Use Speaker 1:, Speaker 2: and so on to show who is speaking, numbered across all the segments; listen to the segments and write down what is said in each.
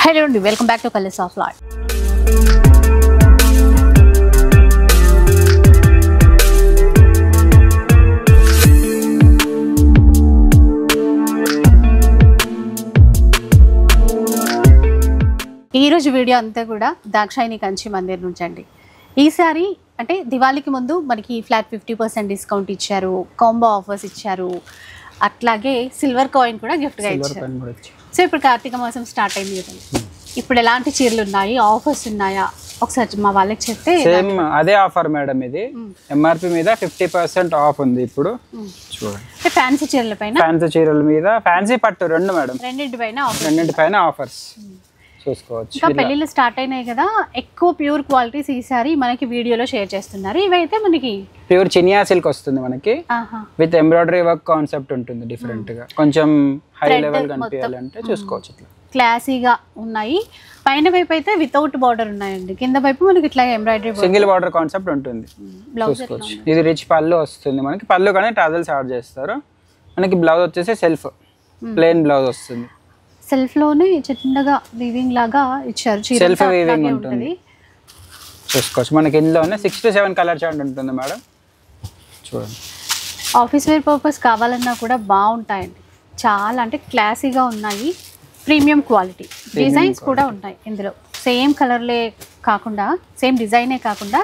Speaker 1: Hello and welcome back to Colors of Life. ఈ రోజు video అంతా కూడా దాక్షాయిని కంచి మందిర్ నుంచి అండి. ఈసారి అంటే దివాళీకి ముందు మనకి ఫ్లాట్ 50% డిస్కౌంట్ ఇచ్చారు, కాంబో ఆఫర్స్ ఇచ్చారు, అట్లాగే సిల్వర్ కాయిన్ కూడా గిఫ్ట్ గా ఇచ్చారు. సో ఇప్పుడు కార్తీక మాసం స్టార్ట్ అయింది కదండి, ఇప్పుడు ఎలాంటి చీరలు ఉన్నాయి, ఆఫర్స్ ఉన్నాయా ఒకసారి మా వాళ్ళకి చెప్తే.
Speaker 2: సేమ్ అదే ఆఫర్ మేడం, ఇది ఎంఆర్పి మీద 50% ఆఫ్ ఉంది ఇప్పుడు. చూడండి
Speaker 1: ఫ్యాన్సీ చీరల పైన,
Speaker 2: ఫ్యాన్సీ చీరల మీద, ఫ్యాన్సీ పట్టు రెండు మేడం, రెండింటిపైన ఆఫర్స్ చూసుకోవచ్చు.
Speaker 1: ఇంకా పెళ్లిళ్ళు స్టార్ట్ అయినాయి కదా, ఎక్కువ ప్యూర్ క్వాలిటీస్ ఈసారి మనకి వీడియోలో షేర్ చేస్తున్నారు. ఇవైతే మనకి
Speaker 2: ప్యూర్ చినియా సిల్క్ వస్తుంది మనకి, విత్ ఎంబ్రాయిడరీ వర్క్ కాన్సెప్ట్ ఉంటుంది డిఫరెంట్ గా, కొంచెం హై లెవెల్ కనిపించాలంటే చూసుకోవచ్చు. ఇట్లా
Speaker 1: క్లాసీగా ఉన్నాయి. పైన వైపు అయితే వితౌట్ బార్డర్ ఉన్నాయండి, కింద వైపు మనకి ఇట్లా ఎంబ్రాయిడరీ
Speaker 2: సింగిల్ బార్డర్ కాన్సెప్ట్ ఉంటుంది. చూసుకోవచ్చు. ఇది రిచ్ పళ్ళు వస్తుంది మనకి, పళ్ళు కానీ టాజల్స్ యాడ్ చేస్తారు. మనకి బ్లౌజ్ వచ్చేసి సెల్ఫ్ ప్లెయిన్ బ్లౌజ్ వస్తుంది.
Speaker 1: సెల్ఫ్ లోనే చిన్నగా వీవింగ్ లాగా ఇచ్చారు,
Speaker 2: సెల్ఫ్ వీవింగ్ ఉంటుంది. చూసుకోవచ్చు. మనకి ఇందులోనే 6 to 7 కలర్ చార్ట్ ఉంటుంది మేడం. చూడండి,
Speaker 1: ఆఫీస్ వేర్ పర్పస్ కావాలన్నా కూడా బాగుంటాయండి, చాలా అంటే క్లాసీగా ఉన్నాయి. ప్రీమియం క్వాలిటీ డిజైన్స్ కూడా ఉన్నాయి ఇందులో, సేమ్ కలర్లే కాకుండా, సేమ్ డిజైనే కాకుండా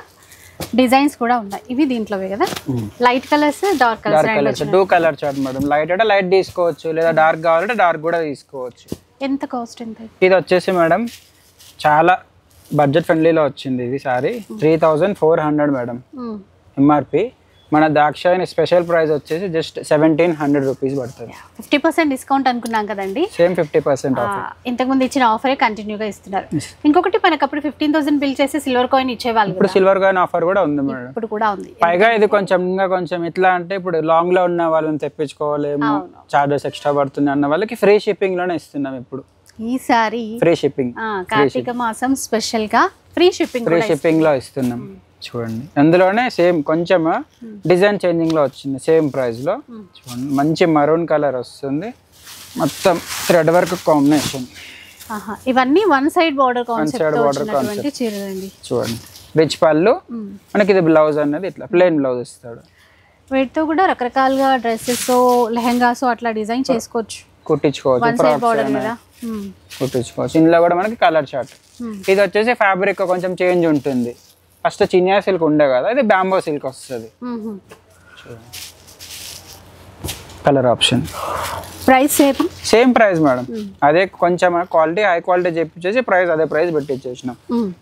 Speaker 1: డిజైన్స్ కూడా ఉన్నాయి. ఇవి దీంట్లోవే కదా, light colours dark colours,
Speaker 2: 2 colour chart madam. Light అంటే లైట్ తీసుకోవచ్చు, లేదా డార్క్ కావాలంటే డార్క్ కూడా తీసుకోవచ్చు.
Speaker 1: ఎంత కాస్ట్ ఎంత?
Speaker 2: ఇది వచ్చేసి మేడం చాలా బడ్జెట్ ఫ్రెండ్లీలో వచ్చింది. ఇది సారీ 3400 మేడం ఎంఆర్పి. మన దాక్షాయిని స్పెషల్ ప్రైస్ వచ్చేసి జస్ట్ 1700 రూపీస్ పడుతుంది.
Speaker 1: 50% డిస్కౌంట్ అనుకున్నాం కదండి,
Speaker 2: సేమ్ 50% ఆఫర్.
Speaker 1: ఇంతకుముందు ఇచ్చిన ఆఫరే కంటిన్యూగా ఇస్తున్నారు. ఇంకొకటి మనకు అప్పుడు 15,000 బిల్ చేసి సిల్వర్ కాయిన్ ఇచ్చేవాళ్ళు,
Speaker 2: ఇప్పుడు సిల్వర్ కాయిన్ ఆఫర్ కూడా ఉంది మేడం.
Speaker 1: ఇప్పుడు కూడా ఉంది.
Speaker 2: పైగా ఇది కొంచెం ఎట్లా అంటే, ఇప్పుడు లాంగ్ లో ఉన్న వాళ్ళని తెప్పించుకోవాలేమో, చార్జెస్ ఎక్స్ట్రా పడుతుంది అన్న వాళ్ళకి ఫ్రీ షిప్పింగ్ లోనే ఇస్తున్నాం ఇప్పుడు
Speaker 1: ఈసారి.
Speaker 2: ఫ్రీ షిప్పింగ్,
Speaker 1: కార్తీక మాసం స్పెషల్ గా ఫ్రీ షిప్పింగ్
Speaker 2: లో ఇస్తున్నాం. చూడండి, అందులోనే సేమ్ కొంచెం డిజైన్ చేంజింగ్ లో వచ్చింది, సేమ్ ప్రైస్ లో. చూడండి, మంచి మరూన్ కలర్ వస్తుంది, మొత్తం థ్రెడ్ వర్క్ కాంబినేషన్.
Speaker 1: ఇవన్నీ వన్ సైడ్ బార్డర్ కాన్సెప్ట్ చీరలండి.
Speaker 2: చూడండి, రిచ్ పళ్ళు, మనకి ఇది బ్లౌజ్ అన్నది ఇట్లా ప్లెయిన్ బ్లౌజ్ ఇస్తాడు.
Speaker 1: వీటితో కూడా రకరకాలుగా డ్రెస్సెస్, లెహెంగాస్ అట్లా డిజైన్ చేసుకోవచ్చు,
Speaker 2: కుట్టించుకోవచ్చు. ఇందులో కూడా మనకి కలర్ చార్ట్. ఇది వచ్చేసి ఫ్యాబ్రిక్ కొంచెం చేంజ్ ఉంటుంది. ఫస్ట్ చినియా సిల్క్ ఉండే కదా, ఇది బ్యాంబో సిల్క్ వస్తుంది. Colour option,
Speaker 1: price
Speaker 2: same price madam. అదే కొంచెం క్వాలిటీ హై క్వాలిటీ చెప్పించేసి ప్రైస్ అదే ప్రైస్ పెట్టించేసినాం.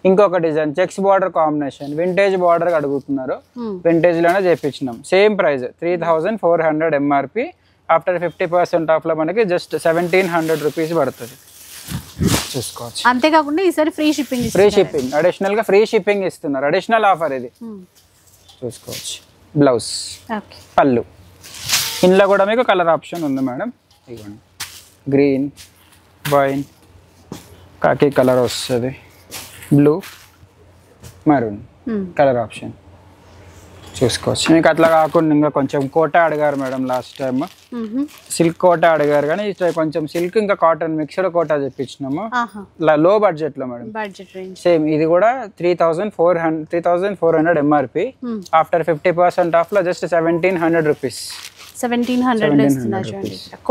Speaker 2: ఇంకొక design checks border combination, vintage border అడుగుతున్నారు, వింటేజ్ లోనే చేపించినాం. Same price 3400 MRP. After 50% off లో మనకి జస్ట్ 1700 రూపీస్ పడుతుంది. చూసుకోవచ్చు.
Speaker 1: అంతేకాకుండా ఈసారి ఫ్రీ షిప్పింగ్
Speaker 2: అడిషనల్ గా ఫ్రీ షిప్పింగ్ ఇస్తున్నారు, అడిషనల్ ఆఫర్ ఇది. చూసుకోవచ్చు. బ్లౌజ్, పళ్ళు, ఇందులో కూడా మీకు కలర్ ఆప్షన్ ఉంది మేడం. ఇవ్వండి, గ్రీన్, వైన్, కాకి కలర్ వస్తుంది, బ్లూ, మరూన్ కలర్ ఆప్షన్ చూసుకోవచ్చు. మీకు అట్లా కాకుండా ఇంకా కొంచెం కోటా అడిగారు madam, last time silk Kota అడిగారు, కానీ కొంచెం సిల్క్ ఇంకా కాటన్ మిక్స్డ్ కోటా చెప్పించినాము లో బడ్జెట్ లో మేడం. సేమ్ ఇది కూడా 3400 ఎంఆర్పి. ఆఫ్టర్ 50% ఆఫ్ లో జస్ట్ 1700 రూపీస్.
Speaker 1: 1700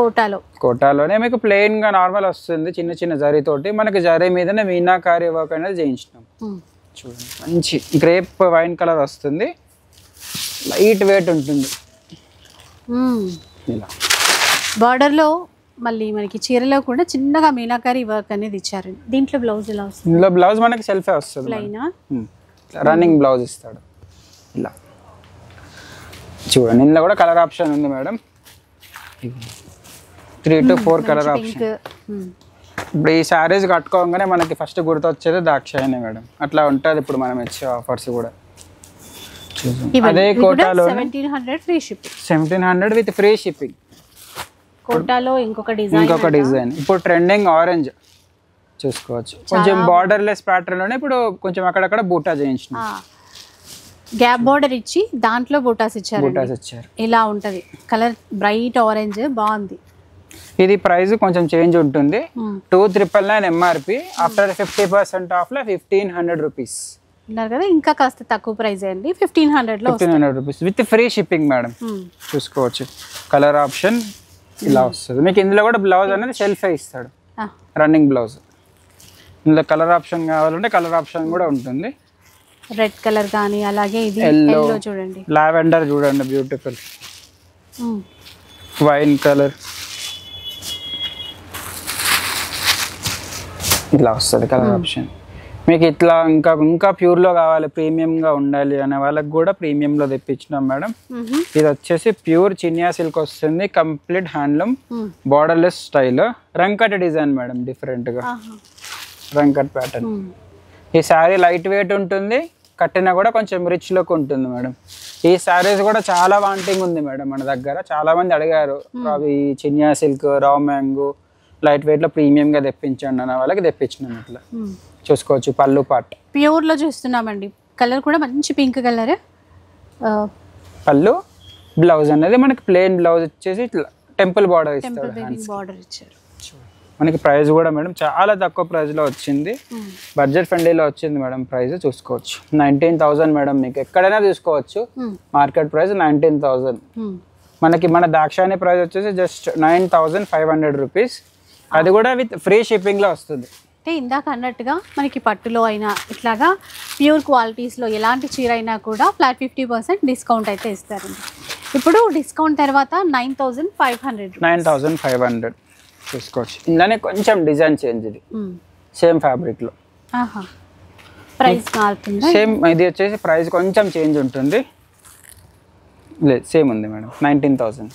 Speaker 2: కోటాలోనే మీకు ప్లెయిన్ గా నార్మల్ వస్తుంది, చిన్న చిన్న జరీ తోటి. మనకి జరీ మీదనే మీనాకారి వర్క్ అనేది చేయించినాం. చూడండి, మంచి గ్రేప్ వైన్ కలర్ వస్తుంది, లైట్ వెయిట్ ఉంటుంది. ఇలా
Speaker 1: బార్డర్ లో మళ్ళీ మనకి చీరలో కూడా చిన్నగా మీనాకారి వర్క్ అనేది ఇచ్చారు. దీంట్లో బ్లౌజ్ ఎలా వస్తుంది?
Speaker 2: ఇందులో బ్లౌజ్ మనకి సెల్ఫే వస్తుంది, రన్నింగ్ బ్లౌజ్ ఇస్తాడు. ఇలా చూడండి, ఇందులో కూడా కలర్ ఆప్షన్ ఉంది మేడం, 3 to 4 కలర్ ఆప్షన్. ఇప్పుడు ఈ శారీస్ కట్టుకోగానే మనకి ఫస్ట్ గుర్తొచ్చేది దాక్షాయిని మేడం. అట్లా ఉంటుంది ఇప్పుడు మనం ఇచ్చే ఆఫర్స్ కూడా. అదే కోటాలో 1700 విత్ ఫ్రీ షిప్పింగ్.
Speaker 1: కోటాలో ఇంకొక
Speaker 2: డిజైన్ ఇప్పుడు ట్రెండింగ్ ఆరెంజ్ చూసుకోవచ్చు. కొంచెం బార్డర్ లెస్ ప్యాటర్న్ లోనే ఇప్పుడు కొంచెం అక్కడక్కడ బూటా చేయించిన,
Speaker 1: గ్యాప్ బార్డర్ ఇచ్చి దాంట్లో బూటాస్ ఇచ్చారు. ఇలా ఉంటది కలర్, బ్రైట్ ఆరెంజ్, బాగుంది.
Speaker 2: ఇది ప్రైస్ కొంచెం చేంజ్ ఉంటుంది. 2,999 ఎంఆర్పి. ఆఫ్టర్ 50% ఆఫ్లో 1,500 రూపీస్
Speaker 1: ఉన్నారు కదా, ఇంకా కాస్త తక్కువ ప్రైస్ అండి. 1,500
Speaker 2: rupees with free shipping madam. చూసుకోవచ్చు కలర్ ఆప్షన్ ఇలా వస్తుంది మీకు. ఇందులో కూడా బ్లౌజ్ అనేది సెల్ఫ్ ఇస్తాడు, రన్నింగ్ బ్లౌజ్. ఇందులో కలర్ ఆప్షన్ కావాలంటే కలర్ ఆప్షన్ కూడా ఉంటుంది.
Speaker 1: రెడ్ కలర్ కానీ అలాగే ఇది
Speaker 2: ఎల్లో
Speaker 1: చూడండి,
Speaker 2: లావెండర్ చూడండి బ్యూటిఫుల్, వైన్ కలర్ ఇలా వస్తుంది కలర్ ఆప్షన్ మీకు. ఇట్లా ఇంకా ప్యూర్లో కావాలి, ప్రీమియంగా ఉండాలి అనే వాళ్ళకి కూడా ప్రీమియంలో తెప్పించినాం మేడం. ఇది వచ్చేసి ప్యూర్ చినియా సిల్క్ వస్తుంది, complete handloom, borderless style, రంకట్ design madam, డిఫరెంట్గా రంకట్ ప్యాటర్న్. ఈ శారీ లైట్ వెయిట్ ఉంటుంది, కట్టినా కూడా కొంచెం రిచ్ లుక్ ఉంటుంది మేడం. ఈ శారీస్ కూడా చాలా వాంటింగ్ ఉంది మేడం మన దగ్గర. చాలా మంది అడిగారు అవి Chiniya silk, raw mango light weight లో ప్రీమియం గా తెప్పించండి అన్న వాళ్ళకి తెప్పించినాం. ఇట్లా చూసుకోవచ్చు పళ్ళు పాట్
Speaker 1: ప్యూర్ లో చూస్తున్నామండి. కలర్ కూడా మంచి పింక్ కలర్.
Speaker 2: పళ్ళు బ్లౌజ్ అనేది మనకి ప్లెయిన్ బ్లౌజ్ వచ్చేసి ఇట్లా టెంపుల్ బార్డర్
Speaker 1: ఇచ్చారు.
Speaker 2: మనకి ప్రైస్ కూడా మేడం చాలా తక్కువ ప్రైస్ లో వచ్చింది, బడ్జెట్ ఫ్రెండ్లీలో వచ్చింది మేడం. ప్రైస్ చూసుకోవచ్చు 19,000 మేడం. మీకు ఎక్కడైనా తీసుకోవచ్చు, మార్కెట్ ప్రైస్ 19,000. మనకి మన దాక్షాయణి ప్రైస్ వచ్చేసి జస్ట్ 9,500 రూపీస్. అది కూడా విత్ ఫ్రీ షిప్పింగ్ లో వస్తుంది.
Speaker 1: అంటే ఇందాక అన్నట్టుగా మనకి పట్టులో అయినా ఇట్లాగా ప్యూర్ క్వాలిటీస్లో ఎలాంటి చీర అయినా కూడా ఫ్లాట్ 50% డిస్కౌంట్ అయితే ఇస్తారండి. ఇప్పుడు డిస్కౌంట్ తర్వాత
Speaker 2: 9,500 చూసుకోవచ్చు. ఇందులోనే కొంచెం డిజైన్ చేంజ్, ఇది సేమ్ ఫ్యాబ్రిక్ లో
Speaker 1: ప్రైస్ మారుతుంది.
Speaker 2: సేమ్ ఇది వచ్చేసి ప్రైస్ కొంచెం చేంజ్ ఉంటుంది. లేదు సేమ్ ఉంది మేడం, 19,000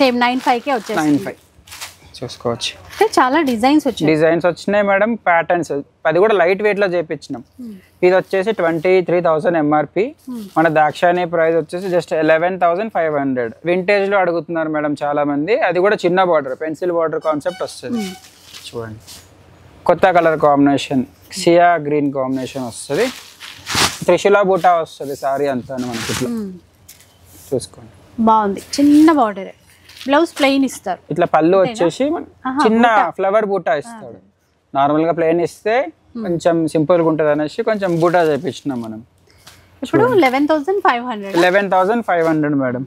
Speaker 1: సేమ్ 95కే వచ్చేసి
Speaker 2: 95 చూసుకోవచ్చు.
Speaker 1: అంటే చాలా డిజైన్స్
Speaker 2: వచ్చినాయి మేడం, ప్యాటర్న్స్. అది కూడా లైట్ వెయిట్ లో చేపించినాం. ఇది వచ్చేసి 23,000 ఎంఆర్పి. మన దాక్షాయణి ప్రైస్ వచ్చేసి జస్ట్ 11,500. వింటేజ్ లో అడుగుతున్నారు మేడం చాలా మంది. అది కూడా చిన్న బార్డర్, పెన్సిల్ బార్డర్ కాన్సెప్ట్ వస్తుంది. చూడండి కొత్త కలర్ కాంబినేషన్, సియా గ్రీన్ కాంబినేషన్ వస్తుంది. త్రిశూల బూటా వస్తుంది సారీ అంతా మనకి. ఇట్లా చూసుకోండి
Speaker 1: బాగుంది, చిన్న బార్డర్. బ్లౌజ్ ప్లెయిన్ ఇస్తారు.
Speaker 2: ఇట్లా పళ్ళు వచ్చేసి చిన్న ఫ్లవర్ బూటా ఇస్తాడు. నార్మల్ గా ప్లెయిన్ ఇస్తే కొంచెం సింపుల్ గా ఉంటది అనేసి కొంచెం బూటా చేపించినాం మనం.
Speaker 1: ఇప్పుడు
Speaker 2: 11,500 మేడం.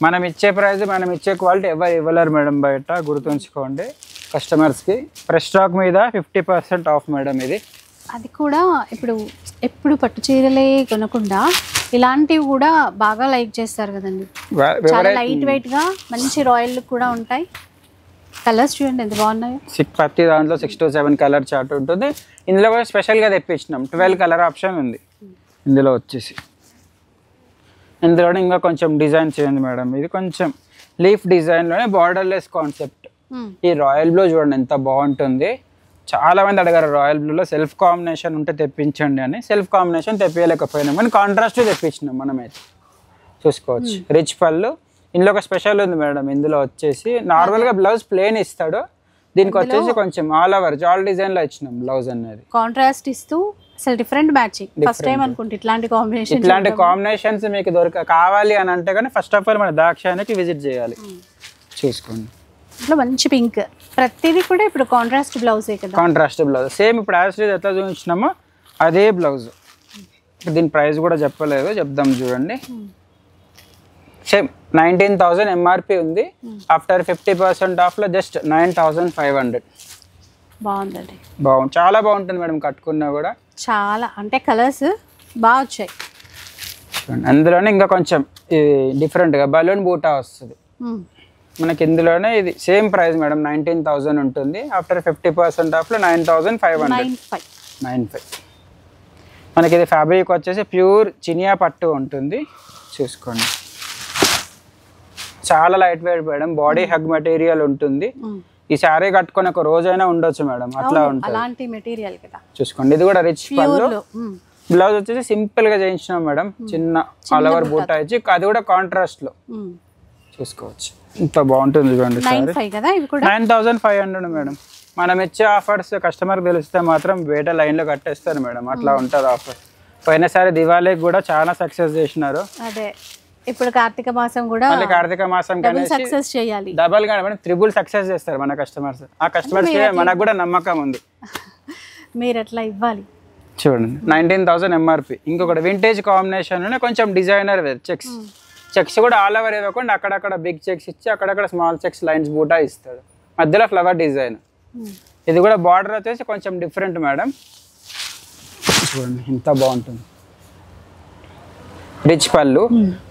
Speaker 2: మనం ఇచ్చే ప్రైస్, మనం ఇచ్చే క్వాలిటీ ఎవరు ఇవ్వలేరు మేడం బయట, గుర్తుంచుకోండి కస్టమర్స్ కి. ఫ్రెష్ స్టాక్ మీద 50% ఆఫ్ మేడం ఇది.
Speaker 1: అది కూడా ఇప్పుడు ఎప్పుడు పట్టు చీరలే కొనకుండా ఇలాంటివి కూడా బాగా లైక్ చేస్తారు కదండి. చాలా లైట్ వెయిట్ గా మంచి రాయల్ లుక్ కూడా ఉంటాయి. కలర్స్ చూడండి ఎంత బాగున్నాయో.
Speaker 2: ప్రతి దాంట్లో 6 to 7 కలర్ చార్ట్ ఉంటుంది. ఇందులో కూడా స్పెషల్ గా తెప్పించినాం, 12 కలర్ ఆప్షన్ ఉంది ఇందులో వచ్చేసి. ఇందులోనే ఇంకా కొంచెం డిజైన్ చేయండి మేడం. ఇది కొంచెం లీఫ్ డిజైన్ లోనే బార్డర్లెస్ కాన్సెప్ట్. ఈ రాయల్ బ్లూ చూడండి ఎంత బాగుంటుంది. చాలా మంది అడిగారు రాయల్ బ్లూలో సెల్ఫ్ కాంబినేషన్ ఉంటే తెప్పించండి అని. సెల్ఫ్ కాంబినేషన్ తెప్పించలేకపోయినాం కానీ కాంట్రాస్ట్ తెప్పించినాం మనమైతే. చూసుకోవచ్చు రిచ్ పళ్ళు. ఇందులో ఒక స్పెషల్ ఉంది మేడం. ఇందులో వచ్చేసి నార్మల్ గా బ్లౌజ్ ప్లెయిన్ ఇస్తాడు, దీనికి వచ్చేసి కొంచెం ఆల్ ఓవర్ జాల్ డిజైన్ లో ఇచ్చినాం బ్లౌజ్ అనేది.
Speaker 1: కాంట్రాస్ట్ ఇస్తూ అసలు డిఫరెంట్ మ్యాచింగ్. ఫస్ట్ టైం అనుకుంటే ఇట్లాంటి
Speaker 2: కాంబినేషన్స్ మీకు కావాలి అని అంటే కానీ ఫస్ట్ ఆఫ్ ఆల్ మన దాక్షాయణికి విజిట్ చేయాలి. చూసుకోండి
Speaker 1: ఇట్లా మంచి పింక్. ప్రతిదీ కూడా ఇప్పుడు కాంట్రాస్ట్ బ్లౌజే కదా.
Speaker 2: కాంట్రాస్ట్ బ్లౌజ్ సేమ్ ఇప్పుడు యాజ్ ఇట్ ఈజ్ ఎట్లా చూపించినామో అదే బ్లౌజ్. దీని ప్రైస్ కూడా చెప్పలేదు, చెప్దాం చూడండి. సేమ్ 19,000 ఎంఆర్పి ఉంది. ఆఫ్టర్ 50% ఆఫ్ లో జస్ట్ 9,500.
Speaker 1: బాగుందండి,
Speaker 2: బాగుంది, చాలా బాగుంటుంది మేడం కట్టుకున్నా కూడా.
Speaker 1: చాలా అంటే కలర్స్ బాగా వచ్చాయి.
Speaker 2: అందులోనే ఇంకా కొంచెం డిఫరెంట్ గా బలూన్ బూటా వస్తుంది మనకి. ఇందులోనే ఇది సేమ్ ప్రైస్ మేడం, 19,000 ఉంటుంది. ఆఫ్టర్ 50% ఆఫ్ లో 9,500. మనకి ఇది ఫ్యాబ్రిక్ వచ్చేసి ప్యూర్ చినియా పట్టు ఉంటుంది. చూసుకోండి చాలా light wait madam, body hug material ఉంటుంది. ఈ శారీ కట్టుకొని ఒక రోజైనా ఉండొచ్చు మేడం, అట్లా ఉంటుంది.
Speaker 1: అలాంటి మెటీరియల్ కదా.
Speaker 2: చూసుకోండి ఇది కూడా రిచ్ పళ్ళు. బ్లౌజ్ వచ్చేసి సింపుల్ గా చేయించినాం మేడం, చిన్న ఆల్ ఓవర్ బూటా ఇచ్చి. అది కూడా కాంట్రాస్ట్ లో చూసుకోవచ్చు. ఇంత బాగుంటుంది చూడండి. 9,500 మేడం. మనం ఇచ్చే ఆఫర్స్ కస్టమర్ తెలిస్తే మాత్రం బయట లైన్ లో కట్టేస్తారు మేడం, అట్లా ఉంటుంది ఆఫర్. పోయినసారి దివాళీకి కూడా చాలా సక్సెస్ చేసినారు.
Speaker 1: అదే ఇప్పుడు కార్తీక మాసం కూడా
Speaker 2: మళ్ళీ కార్తీక మాసం
Speaker 1: సక్సెస్ చేయాలి,
Speaker 2: డబల్ గా మేడం ట్రిపుల్ సక్సెస్ చేస్తారు మన కస్టమర్స్. ఆ కస్టమర్స్ మనకు కూడా నమ్మకం ఉంది.
Speaker 1: మీరు అట్లా ఇవ్వాలి.
Speaker 2: చూడండి 19,000 MRP. ఇంకొకటి వింటేజ్ కాంబినేషన్ లోనే కొంచెం డిజైనర్ వేర్ చెక్స్. చెక్స్ కూడా ఆల్ ఓవర్ ఇవ్వకుండా అక్కడక్కడ బిగ్ చెక్స్ ఇచ్చి అక్కడక్కడ స్మాల్ చెక్స్ లైన్స్ బూటా ఇస్తాడు, మధ్యలో ఫ్లవర్ డిజైన్. ఇది కూడా బార్డర్ వచ్చేసి కొంచెం డిఫరెంట్ మేడం. చూడండి ఎంత బాగుంటుంది. రిచ్ పళ్ళు,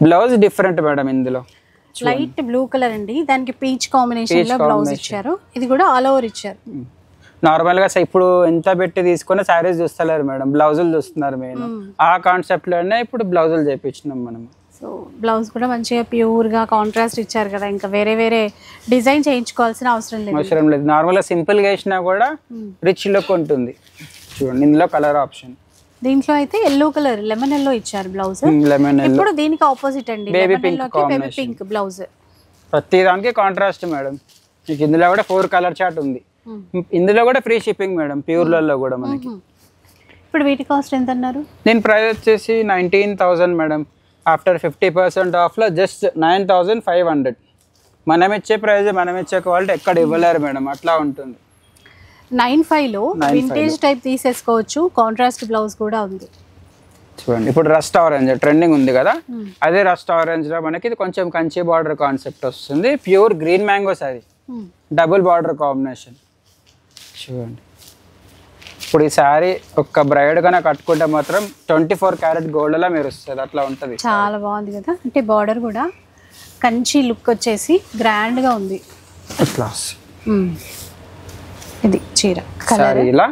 Speaker 2: బ్లౌజ్ డిఫరెంట్ మేడం. ఇందులో
Speaker 1: లైట్ బ్లూ కలర్ అండి, దానికి పీచ్ కాంబినేషన్ లో బ్లౌజ్ ఇచ్చారు. ఇది కూడా ఆల్ ఓవర్ ఇచ్చారు.
Speaker 2: నార్మల్ గా ఇప్పుడు ఎంత పెట్టి తీసుకున్న శారీస్ చూస్తలేరు మేడం, బ్లౌజులు చూస్తున్నారు మెయిన్. ఆ కాన్సెప్ట్ లోనే ఇప్పుడు బ్లౌజులు చేయించినాం మనం.
Speaker 1: సో బ్లౌజ్ కూడా మంచిగా ప్యూర్ గా కాంట్రాస్ట్ ఇచ్చారు కదా, ఇంకా వేరే వేరే డిజైన్ చేయించుకోవాల్సిన అవసరం లేదు.
Speaker 2: నార్మల్ గా సింపుల్ గా వేసినా కూడా రిచ్ లుక్ ఉంటుంది. చూడండి ఇందులో కలర్ ఆప్షన్.
Speaker 1: దీంట్లో అయితే ఎల్లో కలర్ లెమన్ ఎల్లో ఇచ్చారు బ్లౌజ్.
Speaker 2: Lemon yellow.
Speaker 1: ఇప్పుడు దీనికి ఆపోజిట్ అండి,
Speaker 2: బేబీ
Speaker 1: పింక్ బ్లౌజ్.
Speaker 2: ప్రతి దానికి కాంట్రాస్ట్ మేడం. మీకు ఇందులో కూడా 4 కలర్ చార్ట్ ఉంది. ఇందులో కూడా ఫ్రీ షిప్పింగ్ మేడం, ప్యూర్లలో కూడా మనకి.
Speaker 1: ఇప్పుడు వీటి కాస్ట్ ఎంత అన్నారు?
Speaker 2: దీని ప్రైస్ వచ్చేసి 19,000 మేడం. ఆఫ్టర్ 50% ఆఫ్ లో జస్ట్ 9,500. మనం ఇచ్చే ప్రైస్, మనం ఇచ్చే క్వాలిటీ ఎక్కడ ఇవ్వలేరు మేడం, అట్లా ఉంటుంది.
Speaker 1: 9.5 లో వింటేజ్ టైప్ తీసేసుకోవచ్చు, కాంట్రాస్ట్ బ్లౌజ్ కూడా ఉంది.
Speaker 2: చూడండి ఇప్పుడు రస్ట్ ఆరెంజ్ ట్రెండింగ్ ఉంది కదా, అదే రస్ట్ ఆరెంజ్ లో మనకి ఇది కొంచెం కంచి బార్డర్ కాన్సెప్ట్ వస్తుంది. Pure green mango sorry, double border combination. చూడండి ఇప్పుడు ఈ శారీ ఒక్క బ్రైడ్ గానే కట్టుకుంటే మాత్రం 24 క్యారెట్ గోల్డ్ లా మీరు వస్తుంది, అట్లా ఉంటుంది.
Speaker 1: చాలా బాగుంది కదా, అంటే బార్డర్ కూడా కంచి లుక్ వచ్చేసి గ్రాండ్ గా ఉంది.
Speaker 2: ఇట్లా
Speaker 1: ఇది చీర
Speaker 2: సారీ ఇలా.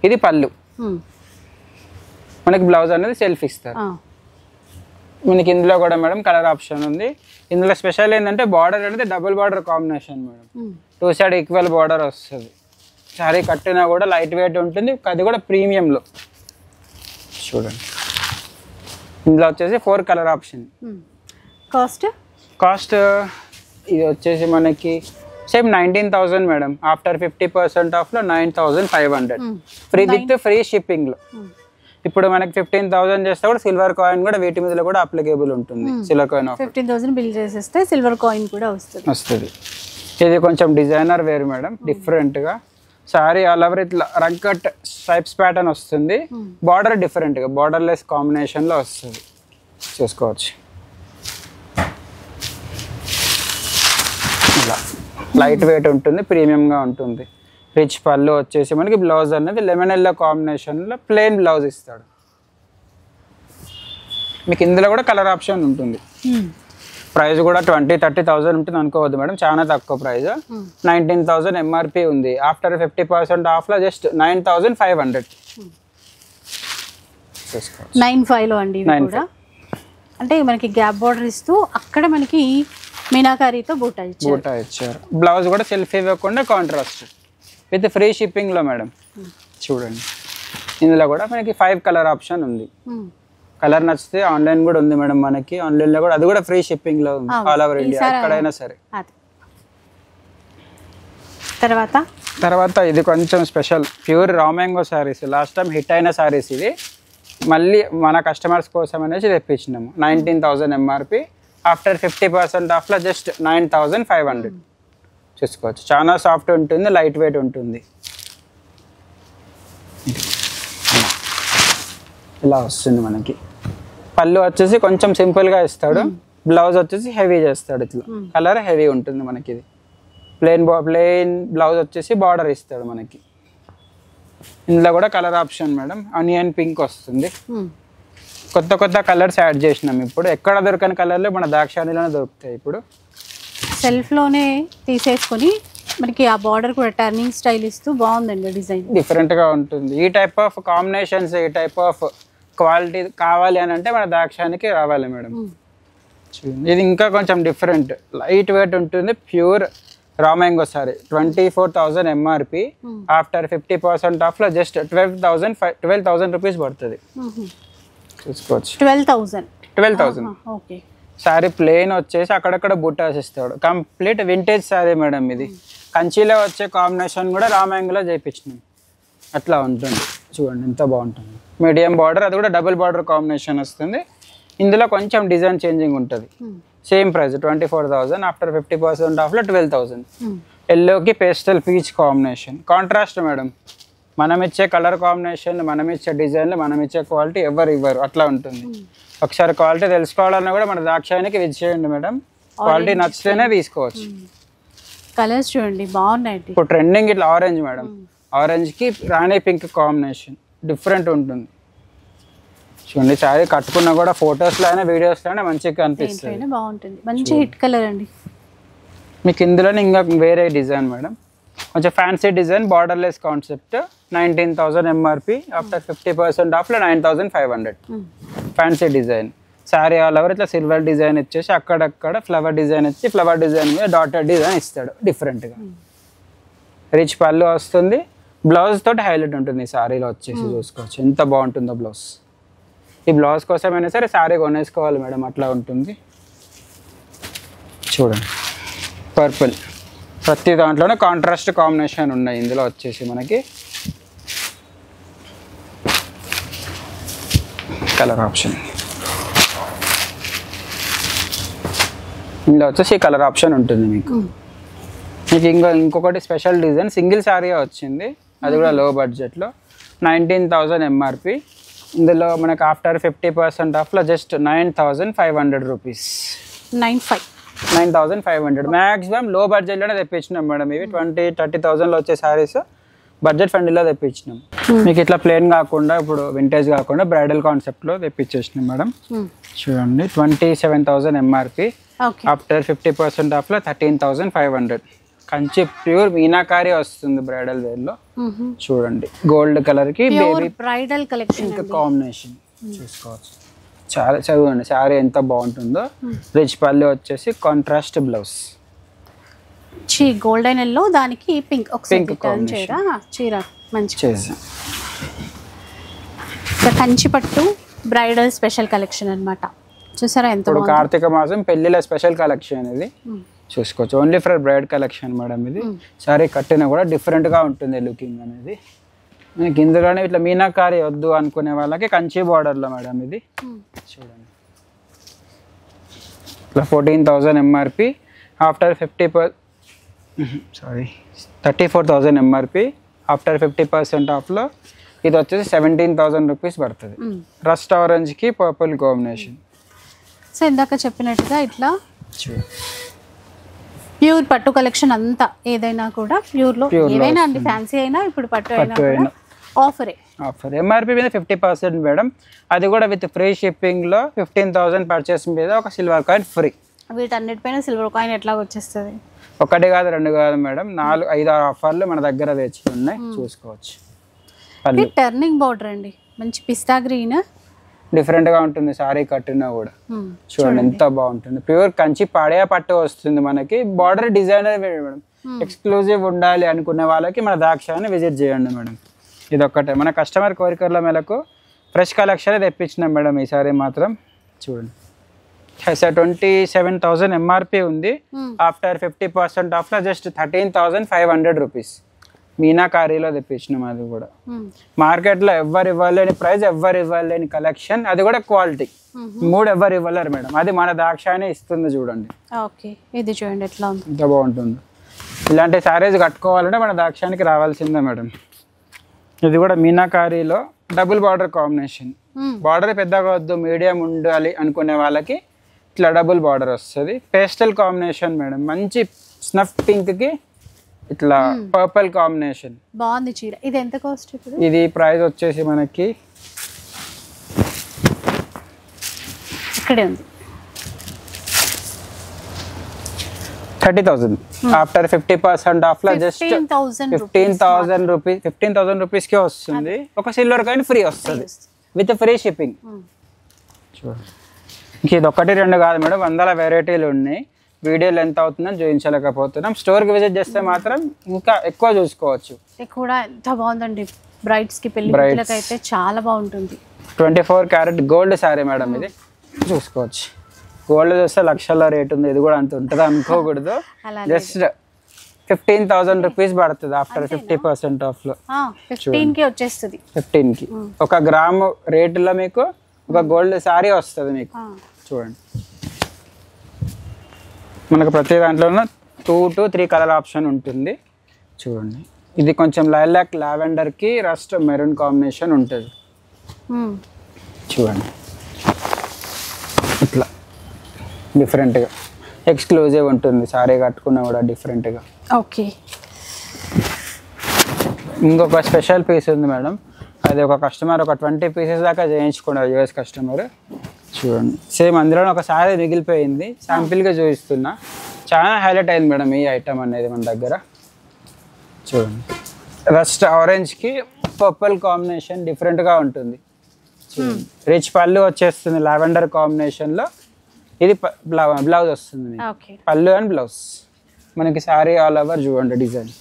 Speaker 2: ఇది పళ్ళు. మనకి బ్లౌజ్ అనేది సెల్ఫ్ ఇస్తారు. మనకి ఇందులో కూడా మేడం కలర్ ఆప్షన్ ఉంది. ఇందులో స్పెషల్ ఏంటంటే బార్డర్ అనేది double border combination madam. 2 side equal border వస్తుంది. సారీ కట్టినా కూడా లైట్ వెయిట్ ఉంటుంది, అది కూడా ప్రీమియంలో. చూడండి ఇందులో వచ్చేసి 4 కలర్ ఆప్షన్. కాస్ట్ ఇది వచ్చేసి మనకి సేమ్ 19,000 మేడం. ఆఫ్టర్ 50% ఆఫ్ లో 9,500 ఫ్రీ విత్ ఫ్రీ షిప్పింగ్ లో. ఇప్పుడు మనకి 15,000 చేస్తే కూడా సిల్వర్ కాయిన్ కూడా వీటి మీద కూడా అప్లికేబుల్ ఉంటుంది. సిల్వర్ కాయిన్
Speaker 1: 15,000 బిల్ చేసేస్తే సిల్వర్ కాయిన్ కూడా వస్తుంది.
Speaker 2: ఇది కొంచెం డిజైనర్ వేర్ మేడం, డిఫరెంట్ గా. సారీ ఆల్ ఓవర్ ఇట్లా రంగ్ కట్ స్ట్రైప్స్ ప్యాటర్న్ వస్తుంది. బార్డర్ డిఫరెంట్ గా బార్డర్ లెస్ కాంబినేషన్ లో వస్తుంది, చూసుకోవచ్చు. ఇలా లైట్ వెయిట్ ఉంటుంది, ప్రీమియం గా ఉంటుంది. రిచ్ పళ్ళు వచ్చేసి మనకి బ్లౌజ్ అనేది లెమన్ ఎల్లో కాంబినేషన్ లో ప్లెయిన్ బ్లౌజ్ ఇస్తాడు. మీకు ఇందులో కూడా కలర్ ఆప్షన్ ఉంటుంది. ప్రైస్ కూడా 20-30,000 ఉంటుంది అనుకోవద్దు మేడం, చాలా తక్కువ ప్రైస్. 19,000 MRP ఉంది. ఆఫ్టర్ 50% ఆఫ్ లో జస్ట్ 9,500.
Speaker 1: 9.5 లో అండి. అంటే మనకి గ్యాప్ బార్డర్ ఇస్తూ అక్కడ మనకి మీనాకారీతో బూటా
Speaker 2: ఇచ్చారు. బ్లౌజ్ కూడా సెల్ఫ్ ఇవ్వకుండా కాంట్రాస్ట్ విత్ ఫ్రీ షిప్పింగ్ లో మేడం. చూడండి ఇందులో కూడా మనకి 5 కలర్ ఆప్షన్ ఉంది. కలర్ నచ్చితే ఆన్లైన్ కూడా ఉంది మేడం మనకి, ఆన్లైన్ లో కూడా అది కూడా ఫ్రీ షిప్పింగ్ లో ఉంది, ఆల్ ఓవర్ ఇండియా ఎక్కడైనా సరే. తర్వాత ఇది కొంచెం special pure raw mango saris. Last time hit అయిన సారీస్ ఇది, మళ్ళీ మన కస్టమర్స్ కోసం అనేసి తెప్పించినాము. 19,000 MRP. ఆఫ్టర్ 50% ఆఫ్ లో జస్ట్ 9,500. చూసుకోవచ్చు, చాలా సాఫ్ట్ ఉంటుంది, లైట్ వెయిట్ ఉంటుంది. ఇలా వస్తుంది మనకి. పళ్ళు వచ్చేసి కొంచెం సింపుల్ గా ఇస్తాడు, బ్లౌజ్ వచ్చేసి హెవీ చేస్తాడు. ఇట్లా కలర్ హెవీ ఉంటుంది మనకి. ఇది ప్లెయిన్ బ్లౌజ్ వచ్చేసి బార్డర్ ఇస్తాడు మనకి. ఇందులో కూడా colour option madam, onion pink వస్తుంది. కొత్త కొత్త కలర్స్ యాడ్ చేసినాం ఇప్పుడు. ఎక్కడ దొరకని కలర్లు మన దాక్షాణిలోనే దొరుకుతాయి. ఇప్పుడు
Speaker 1: సెల్ఫ్ లోనే తీసేసుకొని మనకి ఆ బార్డర్ కూడా టర్నింగ్ స్టైల్ ఇస్తూ బాగుందండి, డిజైన్
Speaker 2: డిఫరెంట్ గా ఉంటుంది. ఈ టైప్ ఆఫ్ కాంబినేషన్స్, ఈ టైప్ ఆఫ్ క్వాలిటీ కావాలి అని అంటే మన దాక్షానికి రావాలి మేడం. ఇది ఇంకా కొంచెం డిఫరెంట్, లైట్ వెయిట్ ఉంటుంది, pure raw mango sorry. 24,000 MRP. After 50% off లో జస్ట్ 12,000 రూపీస్ పడుతుంది. చూసుకోవచ్చు. 12,000. సారీ ప్లెయిన్ వచ్చేసి అక్కడక్కడ బుట్టాస్ ఇస్తాడు. Complete vintage sorry madam. ఇది కంచిలో వచ్చే కాంబినేషన్ కూడా రా మ్యాంగోలో చేయించినాం. అట్లా ఉంటుంది. చూడండి ఎంత బాగుంటుంది. మీడియం బార్డర్, అది కూడా డబుల్ బార్డర్ కాంబినేషన్ వస్తుంది. ఇందులో కొంచెం డిజైన్ చేంజింగ్ ఉంటుంది. సేమ్ ప్రైస్ 24,000, ఆఫ్టర్ 50% ఆఫ్లో 12,000. ఎల్లోకి pastel peach combination, contrast madam. మనం ఇచ్చే కలర్ కాంబినేషన్, మనం ఇచ్చే డిజైన్లు, మనం ఇచ్చే క్వాలిటీ ఎవరు ఇవ్వరు, అట్లా ఉంటుంది. ఒకసారి క్వాలిటీ తెలుసుకోవాలన్నా కూడా మన దాక్షాయణికి విజిట్ చేయండి మేడం. క్వాలిటీ నచ్చితేనే తీసుకోవచ్చు.
Speaker 1: కలర్స్ చూడండి బాగున్నాయండి.
Speaker 2: ఇప్పుడు ట్రెండింగ్ ఇట్లా ఆరెంజ్ మేడం, ఆరెంజ్కి రాణి పింక్ కాంబినేషన్ డిఫరెంట్ ఉంటుంది. చూడండి శారీ కట్టుకున్నా కూడా ఫొటోస్లో అయినా వీడియోస్లో అయినా మంచిగా కనిపిస్తుంది,
Speaker 1: బాగుంటుంది. మంచి హిట్ కలర్ అండి.
Speaker 2: మీకు ఇందులోనే ఇంకా వేరే డిజైన్ మేడం, కొంచెం fancy design, borderless concept. 19,000 MRP, after 50% ఆఫ్లో 9,500. Fancy design sari all over ఇట్లా సిల్వర్ డిజైన్ ఇచ్చేసి అక్కడక్కడ ఫ్లవర్ డిజైన్ ఇచ్చి ఫ్లవర్ డిజైన్ మీద డాటర్ డిజైన్ ఇస్తాడు డిఫరెంట్గా. రిచ్ పళ్ళు వస్తుంది, బ్లౌజ్ తోటి హైలైట్ ఉంటుంది ఈ శారీలో వచ్చేసి. చూసుకోవచ్చు ఎంత బాగుంటుందో బ్లౌజ్. ఈ బ్లౌజ్ కోసమైనా సరే శారీ కొనేసుకోవాలి మేడం, అట్లా ఉంటుంది. చూడండి పర్పుల్, ప్రతి దాంట్లోనే కాంట్రాస్ట్ కాంబినేషన్ ఉన్నాయి. ఇందులో వచ్చేసి మనకి కలర్ ఆప్షన్, ఇందులో వచ్చేసి కలర్ ఆప్షన్ ఉంటుంది మీకు. మీకు ఇంకొకటి స్పెషల్ డిజైన్ సింగిల్ శారీ వచ్చింది, అది కూడా లో బడ్జెట్లో. 19,000 ఎంఆర్పి. ఇందులో మనకు ఆఫ్టర్ 50% ఆఫ్లో జస్ట్ 9,500 రూపీస్. 9,500 మ్యాక్సిమం లో బడ్జెట్లోనే తెప్పించినాం మేడం. ఇవి 20-30,000లో వచ్చే శారీస్ బడ్జెట్ ఫ్రెండ్లీలో తెప్పించినాం. మీకు ఇట్లా ప్లేన్ కాకుండా ఇప్పుడు వింటేజ్ కాకుండా బ్రైడల్ కాన్సెప్ట్లో తెప్పించేసినాం మేడం. చూడండి 27,000 ఎంఆర్పి, ఆఫ్టర్ 50% ఆఫ్లో 13,500. కంచి ప్యూర్ మీనాకారి వస్తుంది బ్రైడల్ వేర్లో. చూడండి గోల్డ్ కలర్కి బేబీ
Speaker 1: బ్రైడల్ కలెక్షన్
Speaker 2: కాంబినేషన్ చూసుకోవచ్చు. చాలా చదువుండి శారీ ఎంత బాగుంటుందో. రిచ్ పళ్ళు వచ్చేసి కాంట్రాస్ట్ బ్లౌజ్,
Speaker 1: గోల్డెన్ ఎల్లో దానికి పింక్ చీర మంచి కంచి పట్టు బ్రైడల్ స్పెషల్ కలెక్షన్ అన్నమాట. చూసారా ఎంత.
Speaker 2: ఇప్పుడు కార్తీక మాసం పెళ్లిల స్పెషల్ కలెక్షన్ ఇది. చూసుకోవచ్చు only for braid collection madam ఇది. శారీ కట్టినా కూడా డిఫరెంట్గా ఉంటుంది లుకింగ్ అనేది. మనకి ఇందులోనే ఇట్లా మీనాకారి వద్దు అనుకునే వాళ్ళకి కంచి బార్డర్లో మేడం ఇది. చూడండి ఇట్లా 14,000 ఎంఆర్పి, ఆఫ్టర్ 34,000 ఎంఆర్పి, ఆఫ్టర్ 50% ఆఫ్లో ఇది వచ్చేసి 17,000 రూపీస్ పడుతుంది. రస్ట్ ఆరెంజ్కి పర్పుల్ కాంబినేషన్.
Speaker 1: సో ఇందాక చెప్పినట్టుగా ఇట్లా ప్యూర్ పట్టు కలెక్షన్ అంతా ఏదైనా కూడా ప్యూర్లో ఏవైనా అండి, ఫ్యాన్సీ అయినా ఇప్పుడు పట్టు అయినా ఆఫర్
Speaker 2: ఎంఆర్పి మీద 50% మేడం. అది కూడా విత్ ఫ్రీ షిప్పింగ్లో 15,000 పర్చేస్ మీద ఒక సిల్వర్ కాయిన్ ఫ్రీ.
Speaker 1: వీటన్నిటిపైన సిల్వర్ కాయిన్ ఎట్లా వచ్చేస్తుంది?
Speaker 2: ఒకటి కాదు రెండు కాదు మేడం, 4-5-6 ఆఫర్లు మన దగ్గర తెచ్చి ఉన్నాయి, చూసుకోవచ్చు.
Speaker 1: టర్నింగ్ బార్డర్ అండి, మంచి పిస్తా గ్రీన్,
Speaker 2: డిఫరెంట్గా ఉంటుంది శారీ కట్టినా కూడా. చూడండి ఎంత బాగుంటుంది. ప్యూర్ కంచి పాడియా పట్టు వస్తుంది మనకి. బార్డర్ డిజైనర్ మేడం, ఎక్స్క్లూజివ్ ఉండాలి అనుకునే వాళ్ళకి మన దాక్షాన్ని విజిట్ చేయండి మేడం. ఇది ఒక్కటే మన కస్టమర్ కోరికల మేరకు ఫ్రెష్ కలెక్షన్ తెప్పించినాం మేడం ఈసారి మాత్రం. చూడండి 27,000 ఎంఆర్పి ఉంది, ఆఫ్టర్ 50% ఆఫ్లో జస్ట్ 13,500 రూపీస్. మీనాకారీలో తెప్పించినాం. అది కూడా మార్కెట్లో ఎవ్వరు ఇవ్వలేని ప్రైస్, ఎవ్వరు ఇవ్వలేని కలెక్షన్, అది కూడా క్వాలిటీ. 3 ఎవ్వరు ఇవ్వలేరు మేడం, అది మన దాక్షాయణి ఇస్తుంది. చూడండి
Speaker 1: ఇది చూడండి ఎట్లా ఉంది,
Speaker 2: ఎంత బాగుంటుంది. ఇలాంటి శారీస్ కట్టుకోవాలంటే మన దాక్షానికి రావాల్సిందే మేడం. ఇది కూడా మీనాకారీలో డబుల్ బార్డర్ కాంబినేషన్. బార్డర్ పెద్దగా వద్దు, మీడియం ఉండాలి అనుకునే వాళ్ళకి ఇట్లా డబుల్ బార్డర్ వస్తుంది. పేస్టల్ కాంబినేషన్ మేడం, మంచి స్నఫ్ పింక్కి ఇట్లా పర్పుల్ కాంబినేషన్.
Speaker 1: బాగుంది చీర. ఇది ఎంత కాస్ట్ ఇప్పుడు?
Speaker 2: ఇది ప్రైస్ వచ్చేసి మనకి
Speaker 1: ఇక్కడే ఉంది
Speaker 2: 30,000. ఆఫ్టర్ 50% ఆఫ్లో జస్ట్ 15,000 రూపీస్. 15,000 రూపీస్కే వస్తుంది. ఒక సిల్వర్ కాయిన్ ఫ్రీ వస్తుంది విత్ ఫ్రీ షిప్పింగ్. చూడండి ఇది ఒకటి రెండు కాదు మేడం, 100 వెరైటీలు ఉన్నాయి. వీడియోలు ఎంత అవుతుందని చూపించలేకపోతున్నాం. స్టోర్కి విజిట్ చేస్తే మాత్రం ఇంకా ఎక్కువ చూసుకోవచ్చు.
Speaker 1: కూడా ఎంత బాగుందండి, బ్రైడ్స్కి పెళ్ళిళ్ళకి అయితే చాలా బాగుంటుంది.
Speaker 2: 24 క్యారెట్ గోల్డ్ శారీ మేడం ఇది. చూసుకోవచ్చు గోల్డ్ చూస్తే లక్షల రేట్ ఉంది, ఇది కూడా అంత ఉంటుంది అనుకోకూడదు. జస్ట్ 15,000 రూపీస్ పడుతుంది ఆఫ్టర్ 50% ఆఫ్లో.
Speaker 1: 15కి వచ్చేస్తుంది.
Speaker 2: 15కి 1 గ్రాము రేటులో మీకు ఒక గోల్డ్ శారీ వస్తుంది మీకు. చూడండి మనకు ప్రతి దాంట్లోనూ 2 to 3 కలర్ ఆప్షన్ ఉంటుంది. చూడండి ఇది కొంచెం లైలాక్ లావెండర్కి రస్ట్ మెరూన్ కాంబినేషన్ ఉంటుంది. చూడండి ఇట్లా డిఫరెంట్గా ఎక్స్క్లూజివ్ ఉంటుంది, సారీ కట్టుకున్నా కూడా డిఫరెంట్గా.
Speaker 1: ఓకే.
Speaker 2: ఇంకొక స్పెషల్ పీస్ ఉంది మేడం, అది ఒక కస్టమర్ ఒక 20 పీసెస్ దాకా చేయించుకున్నారు యూఎస్ కస్టమర్. చూడండి సేమ్ అందులో ఒక సారీ మిగిలిపోయింది, శాంపిల్గా చూపిస్తున్నా. చాలా హైలైట్ అయింది మేడం ఈ ఐటమ్ అనేది మన దగ్గర. చూడండి రస్ట్ ఆరెంజ్కి పర్పుల్ కాంబినేషన్ డిఫరెంట్గా ఉంటుంది. చూడండి రిచ్ పళ్ళు వచ్చేస్తుంది లావెండర్ కాంబినేషన్లో. ఇది బ్లౌజ్ వస్తుంది, పళ్ళు అండ్ బ్లౌజ్. మనకి సారీ ఆల్ ఓవర్ చూడండి డిజైన్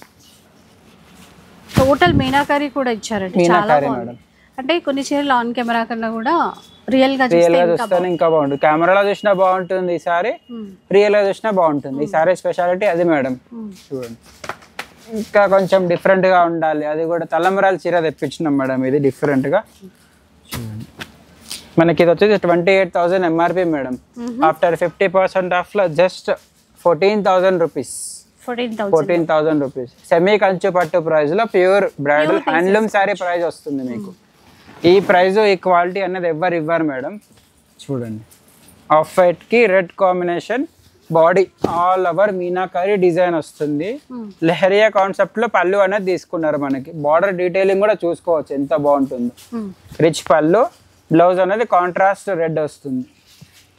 Speaker 1: టోటల్ మీనాకారి కూడా ఇచ్చారండి.
Speaker 2: మీనాకారి మేడం.
Speaker 1: అంటే కొన్ని చీరలు ఆన్ కెమెరా కన్నా కూడా రియల్ గా
Speaker 2: చూస్తే ఇంకా బాగుంటుంది. కెమెరాలో చూసినా బాగుంటుంది ఈ సారీ, రియల్ గా చూసినా బాగుంటుంది. ఈ సారీ స్పెషాలిటీ అది మేడం. చూడండి ఇంకా కొంచెం డిఫరెంట్ గా ఉండాలి, అది కూడా తలంబరాల చీర తెప్పించినాం మేడం. ఇది డిఫరెంట్ గా చూడండి. మనకి ఇది వచ్చేసి 28,000 ఎంఆర్పి మేడం. ఆఫ్టర్ 50% ఆఫ్ లో జస్ట్ 14,000 రూపీస్. 14,000 రూపీస్ సెమీ కంచు పట్టు ప్రైస్ లో pure bridal handloom sari price వస్తుంది మీకు. ఈ ప్రైస్ ఈ క్వాలిటీ అనేది ఎవరు ఇవ్వరు మేడం. చూడండి ఆఫ్ వైట్ కి red combination, body all over meenakari design వస్తుంది. లెహరియా కాన్సెప్ట్ లో పళ్ళు అనేది తీసుకున్నారు. మనకి బార్డర్ డీటెయిలింగ్ కూడా చూసుకోవచ్చు ఎంత బాగుంటుందో. రిచ్ పళ్ళు, బ్లౌజ్ అనేది కాంట్రాస్ట్ రెడ్ వస్తుంది.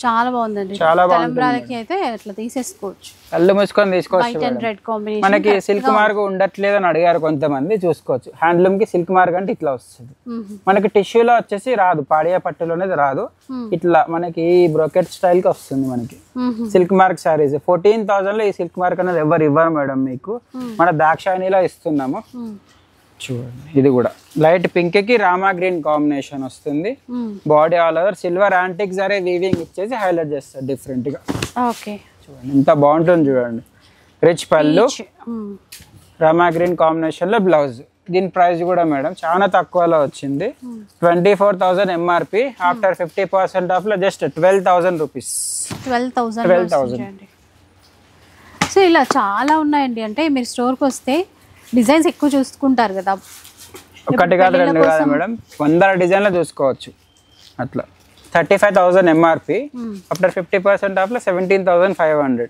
Speaker 1: చాలా బాగుందండి.
Speaker 2: చాలా బాగుంది.
Speaker 1: అయితే అట్లా తీసేసుకోవచ్చు,
Speaker 2: కళ్ళు మూసుకొని తీసుకోవచ్చు. మనకి సిల్క్ మార్క్ ఉండట్లేదు అని అడిగారు కొంతమంది, చూసుకోవచ్చు. హ్యాండ్లూమ్ కి సిల్క్ మార్క్ అంటే ఇట్లా వస్తుంది. మనకి టిష్యూలో వచ్చేసి రాదు, పాడియా పట్టులోనేది రాదు, ఇట్లా మనకి బ్రోకెట్ స్టైల్ కి వస్తుంది. మనకి సిల్క్ మార్క్ సారీస్ 14,000 లో ఈ సిల్క్ మార్క్ అనేది ఎవరు ఇవ్వరు మేడం మీకు. మన దాక్షాయినిలో ఇస్తున్నాము. చూడండి ఇది కూడా లైట్ పింక్ కి రామా గ్రీన్ కాంబినేషన్ వస్తుంది. Body all over silver antique zari weaving ఇచ్చేసి హైలైట్ చేస్తారు డిఫరెంట్ గా.
Speaker 1: ఓకే
Speaker 2: చూడండి ఎంత బాగుంటుంది చూడండి. రిచ్ పళ్ళు, రామా గ్రీన్ కాంబినేషన్ లో బ్లౌజ్. దీని ప్రైస్ కూడా మేడం చాలా తక్కువలో వచ్చింది. 24,000 ఎంఆర్పి. ఆఫ్టర్ 50% ఆఫ్ లో జస్ట్ 12,000 రూపీస్. 12,000.
Speaker 1: సో ఇలా చాలా ఉన్నాయండి. అంటే మీరు స్టోర్కి వస్తే డిజైన్స్ ఎక్కువ చూసుకుంటారు కదా,
Speaker 2: ఒకటి కాదు రెండు కాదు మేడం, 100 డిజైన్లు చూసుకోవచ్చు అట్లా. 35,000 ఎంఆర్పి. ఆఫ్టర్ 50% ఆఫ్ లో 17,500.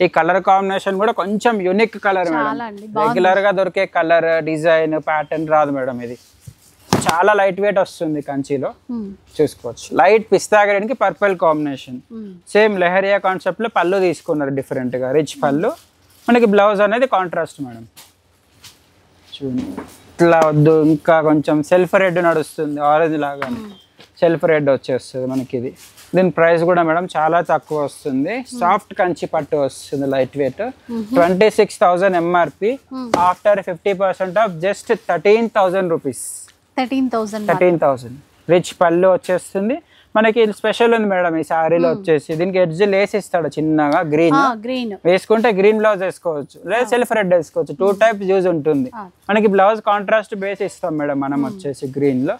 Speaker 2: ఈ కలర్ కాంబినేషన్ కూడా కొంచెం యూనిక్ కలర్ మేడం. రెగ్యులర్ గా దొరికే కలర్ డిజైన్ ప్యాటర్న్ రాదు మేడం. ఇది చాలా లైట్ వెయిట్ వస్తుంది కంచిలో, చూసుకోవచ్చు. లైట్ పిస్తా గ్రీన్ కి purple combination. Same leheriya concept లో పళ్ళు తీసుకున్నారు డిఫరెంట్ గా, రిచ్ పళ్ళు. మనకి బ్లౌజ్ అనేది కాంట్రాస్ట్ మేడం. చూడండి ఇట్లా వద్దు, ఇంకా కొంచెం సెల్ఫ్ రెడ్ నడుస్తుంది, ఆరెంజ్ లాగా సెల్ఫ్ రెడ్ వచ్చేస్తుంది మనకి. ఇది దీని ప్రైస్ కూడా మేడం చాలా తక్కువ వస్తుంది. సాఫ్ట్ కంచి పట్టు వస్తుంది, light weight. 26,000 MRP. After 50% of just 13,000 rupees. 13,000. Rich పళ్ళు వచ్చేస్తుంది మనకి. స్పెషల్ ఉంది మేడం ఈ సారీలో వచ్చేసి, దీనికి ఎడ్జ్ లేస్ ఇస్తాడు చిన్నగా గ్రీన్ వేసుకుంటే గ్రీన్ బ్లౌజ్ వేసుకోవచ్చు, లేదా సెల్ఫ్ రెడ్ వేసుకోవచ్చు. 2 టైప్స్ యూజ్ ఉంటుంది. మనకి బ్లౌజ్ కాంట్రాస్ట్ బేస్ ఇస్తాం మేడం మనం వచ్చేసి గ్రీన్ లో.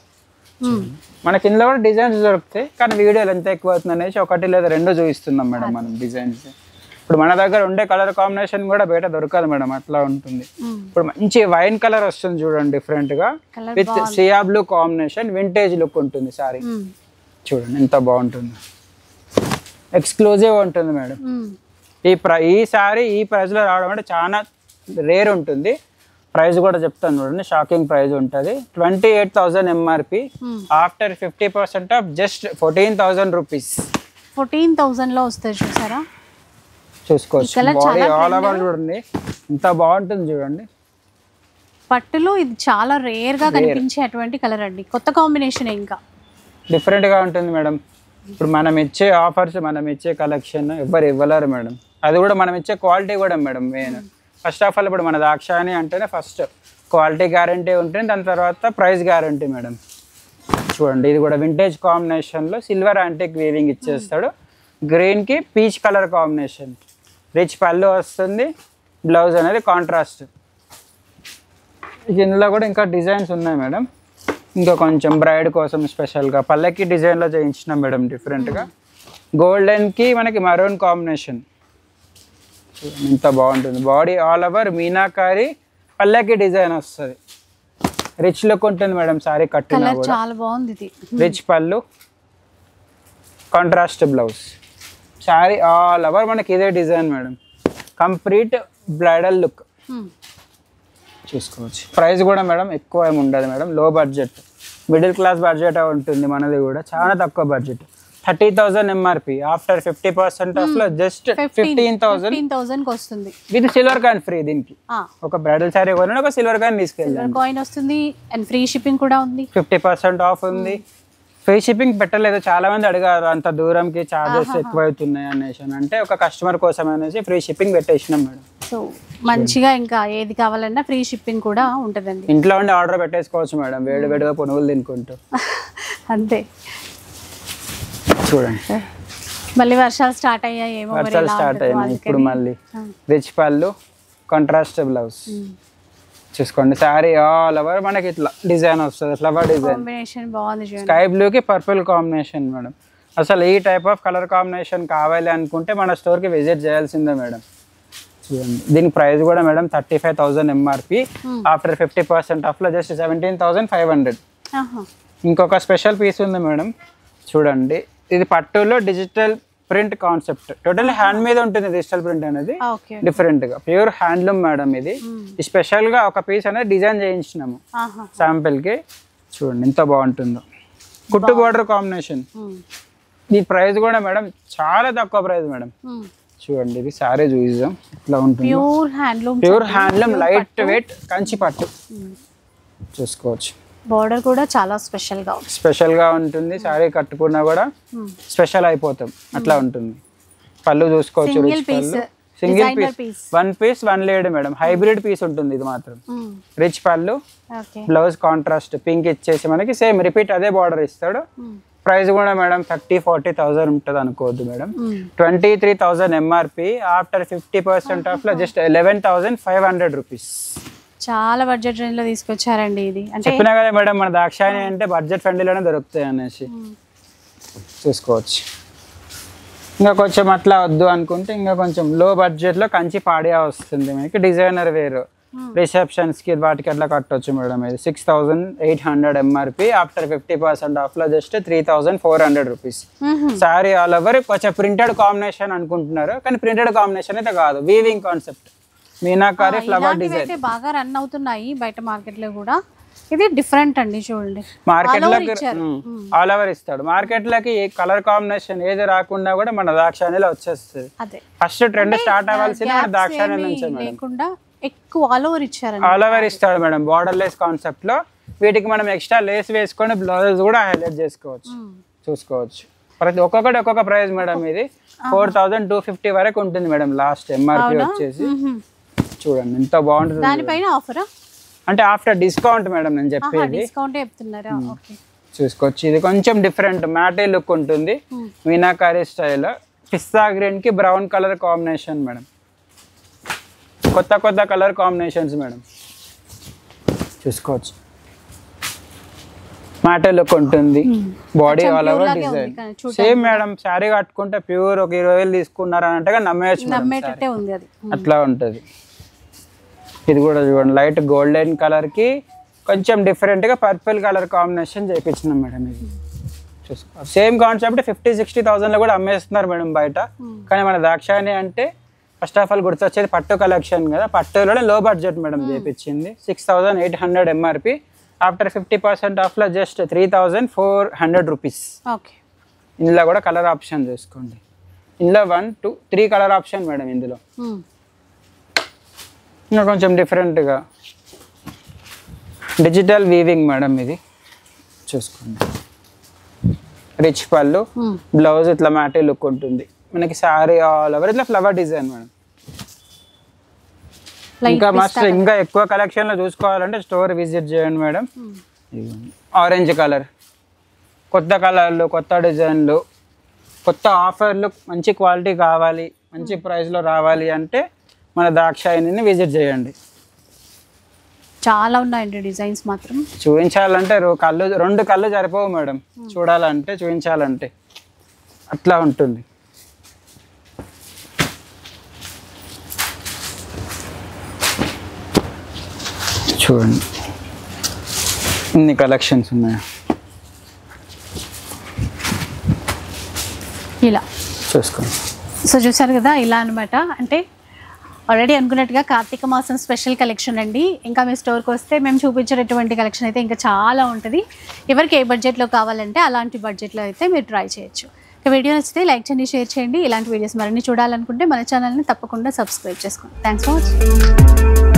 Speaker 2: మనకి ఇందులో కూడా డిజైన్స్ దొరుకుతాయి, కానీ వీడియోలు ఎంత ఎక్కువ అవుతుంది అనేసి 1 లేదా 2 చూపిస్తున్నాం మేడం మనం డిజైన్స్. ఇప్పుడు మన దగ్గర ఉండే కలర్ కాంబినేషన్ కూడా బయట దొరకదు మేడం, అట్లా ఉంటుంది. ఇప్పుడు మంచి వైన్ కలర్ వస్తుంది చూడండి డిఫరెంట్ గా, with sea blue combination, vintage look ఉంటుంది సారీ. చూడండి ఎంత బాగుంటుంది, ఎక్స్క్లూజివ్ ఉంటుంది మేడం. ఈ సారీ ఈ ప్రైస్ లో రావడం అంటే చాలా రేర్ ఉంటుంది. ప్రైస్ కూడా చెప్తాను చూడండి, షాకింగ్ ప్రైస్ ఉంటుంది. 28,000 MRP. After 50% of just 14,000 rupees.
Speaker 1: 14,000 లో వస్తుంది చూసారా,
Speaker 2: చూసుకోవచ్చు. బాడీ ఆల్ ఓవర్ చూడండి ఎంత బాగుంటుంది చూడండి.
Speaker 1: పట్టులో ఇది చాలా రేర్ గా కనిపించే అటువంటి కలర్ అండి, కొత్త కాంబినేషన్, ఇంకా
Speaker 2: డిఫరెంట్ గా ఉంటుంది మేడం. ఇప్పుడు మనం ఇచ్చే ఆఫర్స్, మనం ఇచ్చే కలెక్షన్ ఎవరు ఇవ్వలేరు మేడం. అది కూడా మనం ఇచ్చే క్వాలిటీ కూడా madam main. First of all ఇప్పుడు మన దాక్షాయణి అంటేనే ఫస్ట్ క్వాలిటీ గ్యారంటీ ఉంటుంది, దాని తర్వాత ప్రైస్ గ్యారంటీ మేడం. చూడండి ఇది కూడా వింటేజ్ కాంబినేషన్లో సిల్వర్ యాంటిక్ వీవింగ్ ఇచ్చేస్తాడు. గ్రీన్కి పీచ్ కలర్ కాంబినేషన్, రిచ్ పళ్ళు వస్తుంది, బ్లౌజ్ అనేది కాంట్రాస్ట్. ఇందులో కూడా ఇంకా డిజైన్స్ ఉన్నాయి మేడం. ఇంకా కొంచెం బ్రైడ్ కోసం స్పెషల్గా పల్లకి డిజైన్లో చేయించినాం మేడం డిఫరెంట్గా. గోల్డెన్కి మనకి మరూన్ కాంబినేషన్ ఇంత బాగుంటుంది. బాడీ ఆల్ ఓవర్ మీనాకారి పల్లకి డిజైన్ వస్తుంది. రిచ్ లుక్ ఉంటుంది మేడం సారీ కట్టినా కూడా.
Speaker 1: చాలా బాగుంది ఇది.
Speaker 2: రిచ్ పళ్ళు, contrast blouse. Sorry all over మనకి ఇదే design madam. Complete bridal look చూసుకోవచ్చు. ప్రైస్ కూడా మేడం ఎక్కువ ఏమి ఉండదు మేడం. లో బడ్జెట్, మిడిల్ క్లాస్ బడ్జెట్ ఉంటుంది మనది కూడా. చాలా తక్కువ బడ్జెట్. 30,000 ఎంఆర్పి. ఆఫ్టర్ 50% ఆఫ్ లో జస్ట్ 15,000
Speaker 1: వస్తుంది.
Speaker 2: With silver coin free. దీనికి ఒక బ్రైడల్ సారీ కొనండి, ఒక సిల్వర్ కాయిన్ తీసుకెళ్ళండి.
Speaker 1: కాయిన్ వస్తుంది అండ్ ఫ్రీ షిప్పింగ్ కూడా ఉంది.
Speaker 2: 50% ఆఫ్ ఉంది. ఫ్రీ షిప్పింగ్ పెట్టలేదు. చాలా మంది అడిగారు అంత దూరంకి చార్జెస్ ఎక్కువ అవుతున్నాయి అనేసి. అంటే ఒక కస్టమర్ కోసం అనేసి ఫ్రీ షిప్పింగ్ పెట్టేసినాం మేడం.
Speaker 1: సో మంచిగా ఇంకా ఏది కావాలన్నా ఫ్రీ షిప్పింగ్ కూడా ఉంటుందండి.
Speaker 2: ఇంట్లో ఉండి ఆర్డర్ పెట్టేసుకోవచ్చు మేడం, వేడి వేడిగా పునుగులు తినుకుంటూ.
Speaker 1: అంతే.
Speaker 2: చూడండి
Speaker 1: మళ్ళీ వర్షాలు స్టార్ట్ అయ్యాయి.
Speaker 2: వర్షాలు స్టార్ట్ అయినాయి ఇప్పుడు మళ్ళీ. రిచ్ పళ్ళు, కాంట్రాస్ట్ బ్లౌజ్ చూసుకోండి. సారీ ఆల్ ఓవర్ మనకి ఇట్లా డిజైన్ వస్తుంది. ఫ్లవర్ డిజైన్
Speaker 1: కాంబినేషన్ బాగుంది.
Speaker 2: స్కై బ్లూకి పర్పుల్ కాంబినేషన్ మేడం. అసలు ఈ టైప్ ఆఫ్ కలర్ కాంబినేషన్ కావాలి అనుకుంటే మన స్టోర్కి విజిట్ చేయాల్సిందే మేడం. చూడండి దీని ప్రైస్ కూడా మేడం 35,000 ఎంఆర్పి. ఆఫ్టర్ 50% ఆఫ్లో జస్ట్ 17,500. ఇంకొక స్పెషల్ పీస్ ఉంది మేడం. చూడండి ఇది పట్టులో digital print concept. Total hand మీద ఉంటుంది డిజిటల్ ప్రింట్ అనేది. డిఫరెంట్ గా ప్యూర్ హ్యాండ్లూమ్ మేడం ఇది. స్పెషల్ గా ఒక పీస్ అనేది డిజైన్ చేయించినాము శాంపిల్ కి. చూడండి ఎంత బాగుంటుందో. కుట్టు బోర్డర్ కాంబినేషన్. ఈ ప్రైస్ కూడా మేడం చాలా తక్కువ ప్రైస్ మేడం. చూడండి ఇది సారీ చూద్దాం ఇట్లా ఉంటుంది. Pure handloom light weight Kanchi పట్టు చూసుకోవచ్చు.
Speaker 1: బోర్డర్ కూడా చాలా స్పెషల్ గా ఉంటుంది. సారీ కట్టుకున్నా కూడా స్పెషల్ అయిపోతాం అట్లా ఉంటుంది. పళ్ళు చూసుకోవచ్చు. సింగిల్ పీస్, 1 పీస్ 1 లేడ్ మేడం. హైబ్రిడ్ పీస్ ఉంటుంది ఇది మాత్రం. రిచ్ పళ్ళు, బ్లౌజ్ కాంట్రాస్ట్ పింక్ ఇచ్చేసి మనకి సేమ్ రిపీట్ అదే బార్డర్ ఇస్తాడు. ప్రైస్ కూడా మేడం 30,000-40,000 ఉంటుంది అనుకోవద్దు మేడం. 23,000 ఎంఆర్పి. ఆఫ్టర్ 50% ఆఫ్ లో జస్ట్ 11,500 రూపీస్. చాలా బడ్జెట్ రేంజ్ లో తీసుకొచ్చారండి. ఇది అంటే
Speaker 2: చెప్పినా కదా మేడం మన దాక్షాయణి అంటే బడ్జెట్ ఫ్రెండ్లీలోనే దొరుకుతాయి అనేసి చూసుకోవచ్చు. ఇంకా కొంచెం అట్లా వద్దు అనుకుంటే ఇంకా కొంచెం లో బడ్జెట్ లో కంచి పాడియా వస్తుంది మనకి. డిజైనర్ వేర్ రిసెప్షన్స్ కి వాటికి అట్లా కట్టొచ్చు మేడం. ఇది 6,800 ఎంఆర్పి. ఆఫ్టర్ 50% ఆఫ్ లో just 3,400 rupees. Sorry all over కొంచెం ప్రింటెడ్ కాంబినేషన్ అనుకుంటున్నారు కానీ ప్రింటెడ్ కాంబినేషన్ అయితే కాదు. Weaving concept meenakari flower design
Speaker 1: బాగా రన్ అవుతున్నాయి బయట మార్కెట్ లో కూడా. ఇది డిఫరెంట్ అండి. చూడండి
Speaker 2: మార్కెట్ లోకి ఆల్ ఓవర్ ఇస్తాడు. మార్కెట్ లోకి కలర్ కాంబినేషన్ ఏది రాకుండా కూడా మన దాక్షాయణిలో వచ్చేస్తుంది. ఫస్ట్ ట్రెండ్ స్టార్ట్ అవ్వాల్సింది మన దాక్షాయణి నుంచి
Speaker 1: లేకుండా ఎక్కువ ఆల్ ఓవర్ ఇచ్చారు.
Speaker 2: ఆల్ ఓవర్ ఇస్తాడు మేడం బార్డర్ లెస్ కాన్సెప్ట్ లో. వీటికి మనం ఎక్స్ట్రా లేస్ వేసుకొని బ్లౌజ్ కూడా హైలైట్ చేసుకోవచ్చు. చూసుకోవచ్చు. ప్రతి ఒక్కొక్కటి ఒక్కొక్క ప్రైస్ మేడం. ఇది 4,250 వరకు ఉంటుంది మేడం లాస్ట్ ఎంఆర్పి వచ్చేసి. చూడండి ఎంత బాగుంటుంది.
Speaker 1: దానిపైన ఆఫరా
Speaker 2: అంటే ఆఫ్టర్ డిస్కౌంట్ మేడం నేను చెప్పేది.
Speaker 1: డిస్కౌంట్ చెప్తున్నారా? ఓకే
Speaker 2: చూసుకోవచ్చు. ఇది కొంచెం డిఫరెంట్ మ్యాటే లుక్ ఉంటుంది. మీనాకారి స్టైల్. పిస్తా గ్రీన్ కి బ్రౌన్ కలర్ కాంబినేషన్ మేడం. కొత్త కొత్త కలర్ కాంబినేషన్స్ మేడం. చూసుకోవచ్చు. మ్యాటే లుక్ ఉంటుంది. Body all over design same madam. Sari కట్టుకుంటే ప్యూర్ ఒక 20,000 తీసుకున్నారని అంటే నమ్మేయచ్చు. అట్లా ఉంటుంది. ఇది కూడా చూడండి లైట్ గోల్డెన్ కలర్ కి కొంచెం డిఫరెంట్ గా పర్పుల్ కలర్ కాంబినేషన్ చేయించినాం మేడం. ఇది చూసుకో సేమ్ కాన్సెప్ట్ 50,000-60,000 లో కూడా అమ్మేస్తున్నారు మేడం బయట. కానీ మన దాక్షాయణి అంటే ఫస్ట్ ఆఫ్ ఆల్ గుర్తొచ్చేది పట్టు కలెక్షన్ కదా. పట్టులోనే లో బడ్జెట్ మేడం చేయించింది. 6,800 ఎంఆర్పి. ఆఫ్టర్ 50% ఆఫ్ లో జస్ట్ 3,400 రూపీస్. ఇందులో కూడా కలర్ ఆప్షన్ చూసుకోండి. ఇందులో 1, 2, 3 కలర్ ఆప్షన్ మేడం. ఇందులో ఇంకా కొంచెం డిఫరెంట్గా డిజిటల్ వీవింగ్ మేడం. ఇది చూసుకోండి. రిచ్ పళ్ళు, బ్లౌజ్ ఇట్లా మ్యాటే లుక్ ఉంటుంది మనకి. సారీ ఆల్ ఓవర్ ఇట్లా ఫ్లవర్ డిజైన్ మేడం. ఇంకా మస్ట్ ఇంకా ఎక్కువ కలెక్షన్ లో చూసుకోవాలంటే స్టోర్ విజిట్ చేయండి మేడం. ఆరెంజ్ కలర్, కొత్త కలర్లు, కొత్త డిజైన్లు, కొత్త ఆఫర్లు, మంచి క్వాలిటీ కావాలి, మంచి ప్రైస్లో రావాలి అంటే మన దాక్షాయణిని విజిట్ చేయండి.
Speaker 1: చాలా ఉన్నాయండి డిజైన్స్ మాత్రం.
Speaker 2: చూపించాలంటే రెండు కళ్ళు సరిపోవు మేడం, చూడాలంటే చూపించాలంటే అట్లా ఉంటుంది. చూడండి ఇన్ని కలెక్షన్స్ ఉన్నాయి.
Speaker 1: ఇలా
Speaker 2: చూసుకోండి.
Speaker 1: సో చూసారు కదా, ఇలా అనమాట. అంటే ఆల్రెడీ అనుకున్నట్టుగా కార్తీక మాసం స్పెషల్ కలెక్షన్ అండి. ఇంకా మీ స్టోర్కి వస్తే మేము చూపించేటటువంటి కలెక్షన్ అయితే ఇంకా చాలా ఉంటుంది. ఎవరికి ఏ బడ్జెట్లో కావాలంటే అలాంటి బడ్జెట్లో అయితే మీరు ట్రై చేయొచ్చు. ఇక వీడియో నచ్చితే లైక్ చేయండి, షేర్ చేయండి. ఇలాంటి వీడియోస్ మరిన్ని చూడాలనుకుంటే మన ఛానల్ని తప్పకుండా సబ్స్క్రైబ్ చేసుకోండి. Thanks for watching.